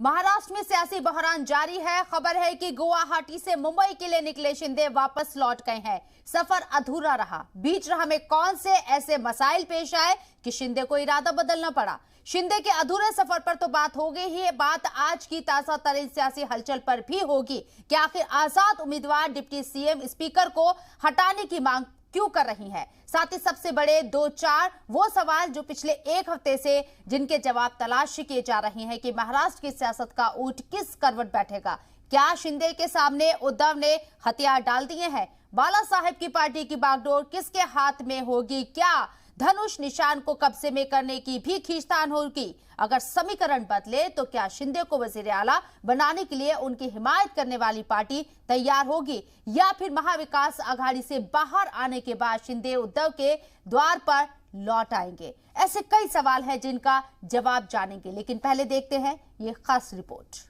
महाराष्ट्र में सियासी बहरान जारी है। खबर है कि गुवाहाटी से मुंबई के लिए निकले शिंदे वापस लौट गए हैं। सफर अधूरा रहा। बीच राह में कौन से ऐसे मसाइल पेश आए कि शिंदे को इरादा बदलना पड़ा। शिंदे के अधूरे सफर पर तो बात हो गई ही, बात आज की ताजा तरीन सियासी हलचल पर भी होगी कि आखिर आजाद उम्मीदवार डिप्टी सीएम स्पीकर को हटाने की मांग क्यों कर रही है। साथ ही सबसे बड़े दो चार वो सवाल जो पिछले एक हफ्ते से जिनके जवाब तलाश किए जा रहे हैं कि महाराष्ट्र की सियासत का ऊंट किस करवट बैठेगा। क्या शिंदे के सामने उद्धव ने हथियार डाल दिए हैं? बाला साहेब की पार्टी की बागडोर किसके हाथ में होगी? क्या धनुष निशान को कब्जे में करने की भी खींचतान होगी? अगर समीकरण बदले तो क्या शिंदे को वजीर आला बनाने के लिए उनकी हिमायत करने वाली पार्टी तैयार होगी, या फिर महाविकास आघाड़ी से बाहर आने के बाद शिंदे उद्धव के द्वार पर लौट आएंगे? ऐसे कई सवाल हैं जिनका जवाब जानेंगे, लेकिन पहले देखते हैं ये खास रिपोर्ट।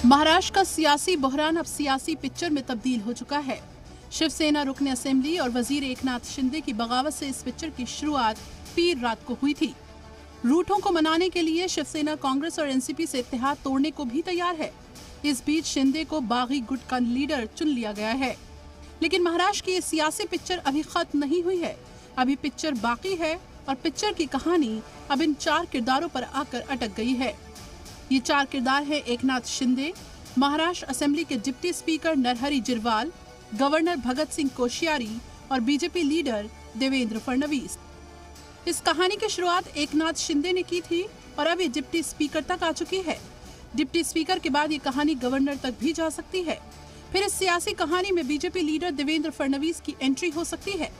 महाराष्ट्र का सियासी बहरान अब सियासी पिक्चर में तब्दील हो चुका है। शिवसेना रुकन असेंबली और वजीर एकनाथ शिंदे की बगावत से इस पिक्चर की शुरुआत पीर रात को हुई थी। रूठों को मनाने के लिए शिवसेना कांग्रेस और एनसीपी से इत्तेहाद तोड़ने को भी तैयार है। इस बीच शिंदे को बागी गुट का लीडर चुन लिया गया है। लेकिन महाराष्ट्र की ये सियासी पिक्चर अभी खत्म नहीं हुई है। अभी पिक्चर बाकी है और पिक्चर की कहानी अब इन चार किरदारों पर आकर अटक गई है। ये चार किरदार है एकनाथ शिंदे, महाराष्ट्र असेंबली के deputy speaker Narhari Zirwal, governor Bhagat Singh Koshyari और बीजेपी लीडर देवेंद्र फडणवीस। इस कहानी की शुरुआत एकनाथ शिंदे ने की थी और अब ये डिप्टी स्पीकर तक आ चुकी है। डिप्टी स्पीकर के बाद ये कहानी गवर्नर तक भी जा सकती है। फिर इस सियासी कहानी में बीजेपी लीडर देवेंद्र फडणवीस की एंट्री हो सकती है।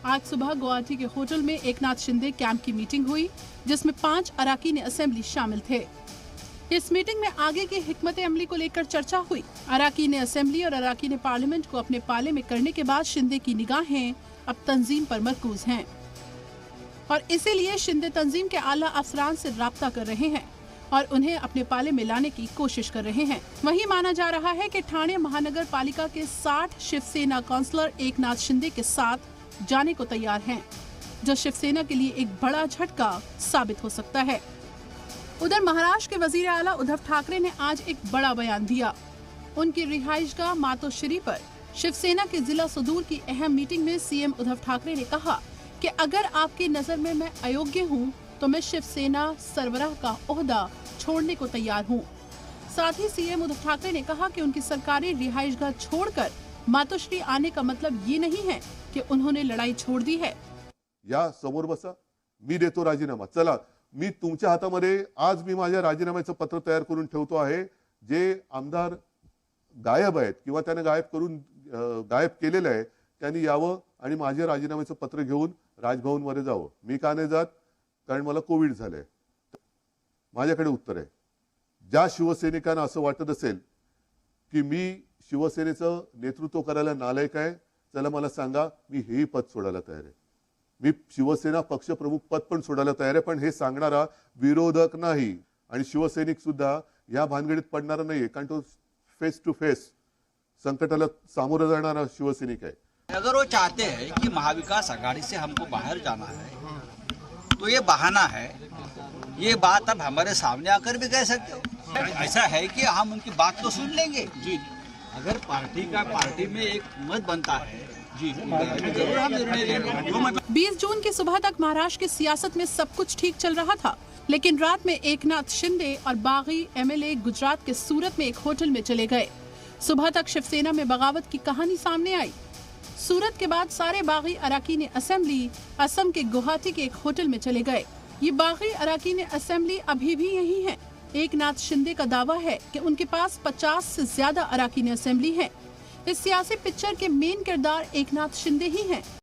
आज सुबह गुवाहाटी के होटल में एकनाथ शिंदे कैंप की मीटिंग हुई, जिसमें 5 अराकीन असेंबली शामिल थे। इस मीटिंग में आगे की हिकमत अमली को लेकर चर्चा हुई। अराकीन असेंबली और अराकीन पार्लियामेंट को अपने पाले में करने के बाद शिंदे की निगाहें अब तंजीम पर मरकूज हैं और इसीलिए शिंदे तंजीम के आला अफसरान से राब्ता कर रहे हैं और उन्हें अपने पाले में लाने की कोशिश कर रहे हैं। वहीं माना जा रहा है कि ठाणे महानगर पालिका के 60 शिवसेना काउंसलर एकनाथ शिंदे के साथ जाने को तैयार हैं, जो शिवसेना के लिए एक बड़ा झटका साबित हो सकता है। उधर महाराष्ट्र के वजीर आला उद्धव ठाकरे ने आज एक बड़ा बयान दिया। उनकी रिहाइशगाह मातोश्री पर शिवसेना के जिला सुदूर की अहम मीटिंग में सीएम उद्धव ठाकरे ने कहा कि अगर आपकी नजर में मैं अयोग्य हूं, तो मैं शिवसेना सरबराह का ओहदा छोड़ने को तैयार हूं। साथ ही सीएम उद्धव ठाकरे ने कहा कि उनकी सरकारी रिहाइशगाह छोड़कर मातोश्री आने का मतलब ये नहीं है कि उन्होंने लड़ाई छोड़ दी है। या समोर बसा, मी देतो राजीनामा, चला मी तुमच्या हातामध्ये आज मी माझ्या राजीनाम्याचं पत्र तयार करून ठेवतो आहे। जे आमदार गायब आहेत किंवा त्याने गायब केलेले आहे त्यांनी यावं आणि माझे राजीनाम्याचं पत्र घेऊन राजभवनमध्ये जावं। मी का नाही जात? कारण मला कोविड झालंय। माझ्याकडे उत्तर आहे। ज्या शिवसैनिकांना असं वाटत असेल की मी शिवसेनेचं नेतृत्व करायला नालायक आहे, चला मला सांगा, मी हेही पद सोडायला तयार आहे। मी शिवसेना पक्षप्रमुख पद पण सोडायला तयार आहे, पण हे सांगणारा विरोधक नाही आणि शिवसैनिक सुद्धा या भानगडीत पडणार नाही, कारण तो फेस टू फेस संकटाला सामोरं जाणारा शिवसैनिक आहे। अगर वो चाहते हैं कि महाविकास आघाड़ी से हमको बाहर जाना है, तो ये बहाना है। ये बात अब हमारे सामने आकर भी कह सकते हो। ऐसा है कि हम उनकी बात तो सुन लेंगे जी। अगर पार्टी में एक मत बनता है जी, जरूर हम निर्णय लेंगे। 20 जून की सुबह तक महाराष्ट्र की सियासत में सब कुछ ठीक चल रहा था, लेकिन रात में एकनाथ शिंदे और बागी एमएलए गुजरात के सूरत में एक होटल में चले गए। सुबह तक शिवसेना में बगावत की कहानी सामने आई। सूरत के बाद सारे बागी अराकीन असेंबली असम के गुवाहाटी के एक होटल में चले गए। ये बागी अराकीन असेंबली अभी भी यही है। एकनाथ शिंदे का दावा है कि उनके पास 50 से ज्यादा अराकीन असेंबली हैं। इस सियासी पिक्चर के मेन किरदार एकनाथ शिंदे ही हैं।